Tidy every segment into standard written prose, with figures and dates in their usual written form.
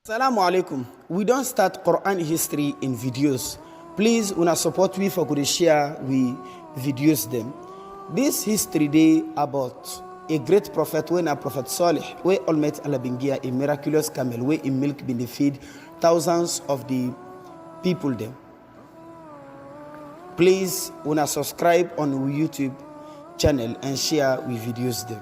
Assalamu alaikum. We don't start Quran history in videos. Please, una support we for good share we videos them. This history day about a great prophet when a prophet Salih, where Almighty Allah bingia a miraculous camel, where in milk been feed thousands of the people them. Please, una subscribe on YouTube channel and share we videos them.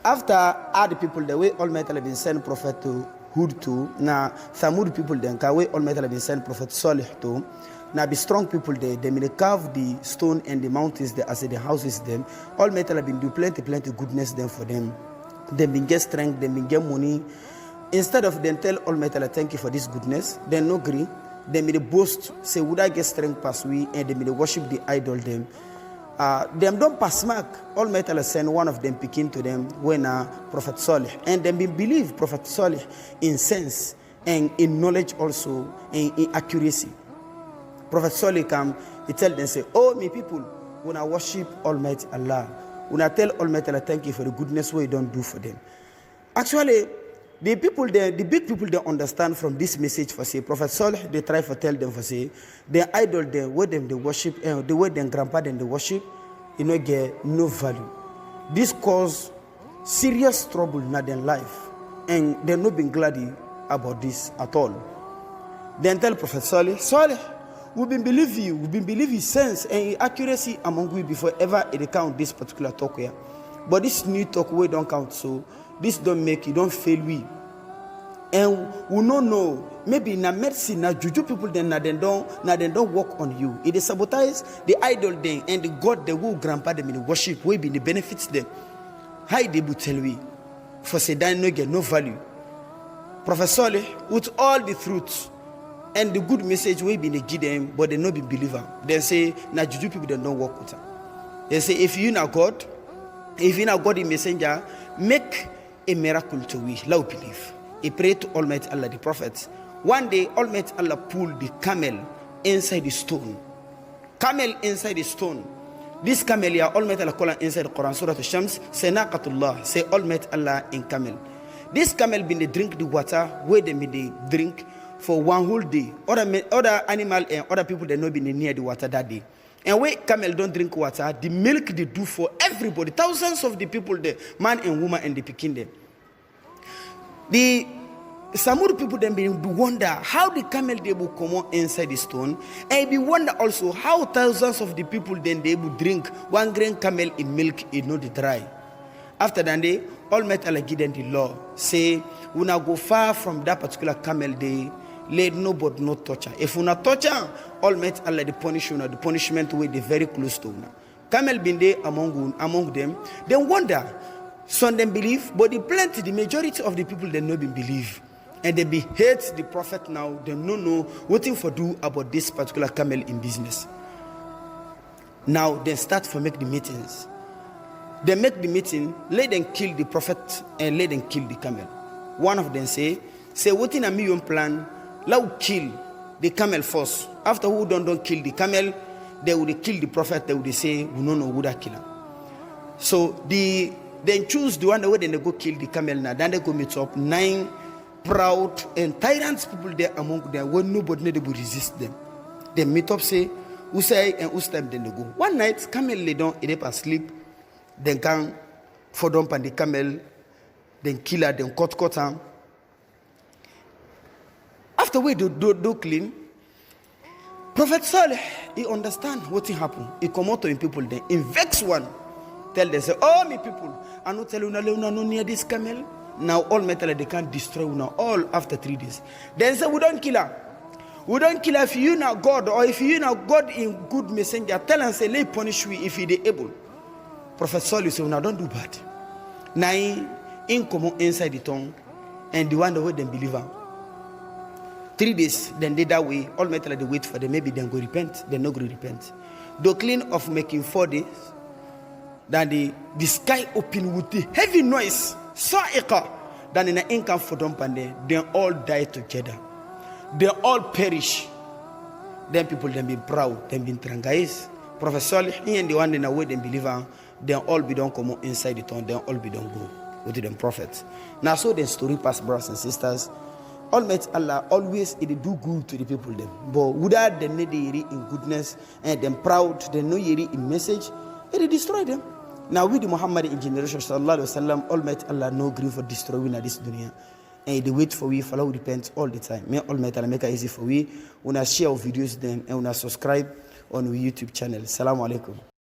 After other people, the way Almighty Allah been sent prophet to Hud to, na Thamud people then, the way Almighty Allah been sent prophet Salih to, na be strong people there, they may carve the stone and the mountains there as the houses them. Almighty Allah been do plenty goodness them for them. They been get strength, they been get money. Instead of them tell Almighty Allah thank you for this goodness, they no agree. They may boast, say would I get strength past we, and they may worship the idol them. Them don't pass mark. Almighty Allah send one of them picking to them when Prophet Salih, and them believe Prophet Salih in sense and in knowledge also and in accuracy. Prophet Salih come, he tell them say, oh me people, when I worship Almighty Allah, when I tell Almighty Allah thank you for the goodness we don't do for them. Actually, the people there, the big people they understand from this message for say Prophet Salih, they try to tell them for say their idol there, where them they worship, the way their grandpa then they worship, you know, get no value. This cause serious trouble in their life, and they're not been glad about this at all. Then tell Prophet Salih, Salih, we've been believe you, we've been believe his sense and his accuracy among we before ever it count this particular talk here. But this new talk we don't count, so this don't make you don't fail we. And we don't know maybe na medicine na juju people then na they don't work on you. It is sabotage the idol then and the God the who grandpa them in the worship will be the benefits them. How they will tell we for say that no get no value. Prophet Salih with all the truths and the good message will be they give them, but they not be believer. They say na juju people they don't work with them. They say if you not God, if you not God the messenger, make a miracle to we, love believe. He prayed to Almighty Allah, the prophets. One day, Almighty Allah pulled the camel inside the stone. Camel inside the stone. This camel, yeah, Almighty Allah call inside the Quran, Surah Al-Shams, say Naqatullah, say Almighty Allah in camel. This camel been they drink the water where they may they drink for one whole day. Other animal and other people they not be near the water that day. And when camel don't drink water, the milk they do for everybody, thousands of the people there, man and woman and the pikin there. The Samud people then be wonder how the camel they will come out inside the stone, and be wonder also how thousands of the people then they will drink 1 grain camel in milk in not dry. After that day, Almighty Allah give them the law, say we now go far from that particular camel they let nobody no touch her. If we not touch her, Almighty Allah the punishment will be very close to her. Camel been there among them, they wonder. Some them believe, but the majority of the people they not believe, and they be hate the prophet now. They don't know what thing for do about this particular camel in business. Now they start for make the meetings. They make the meeting, let them kill the prophet and let them kill the camel. One of them say what in a million plan, let kill the camel first. After who don't kill the camel, they would kill the prophet. They would say we don't know who that killer. So then choose the one the way then they go kill the camel now. Then they go meet up 9 proud and tyrant people there among them when nobody will resist them. They meet up say who say and who time then they go. One night camel lay down, it up and sleep. Then can for dump and the camel, then kill her, then cut her. After we do clean, Prophet Salih, he understand what happened. He come out to him people then, in vex one. Tell them, say, oh, me people, I not tell you, no near this camel. Now, all metal, they can't destroy you all after 3 days. Then say, we don't kill her. We don't kill her if you not God, or if you not God in good messenger. Tell and say, let punish you if you are able. Prophet Salih say, no, don't do bad. Now, in come inside the tongue, and the one the way them believer. 3 days, then they that way, all metal, they wait for them. Maybe they go repent, they no go repent. Though clean of making 4 days, then the sky open with the heavy noise, sa'iqa. Then in an income for them, they all die together. They all perish. Then people then be proud, then be trangais. Prophet Salih, and the one in a way they believer, they all be done come inside the town, they all be done go. with them prophets. Now so the story pass, brothers and sisters. Almighty Allah always it do good to the people them. But without the need in goodness and them proud, they know in message, it destroy them. Now with the Muhammad in generation sallallahu alaihi wasallam, Almighty Allah no grief for destroying this dunya. And they wait for we, follow repent all the time. May Almighty Allah make it easy for we. When I share our videos then and when I subscribe on our YouTube channel. Assalamu alaikum.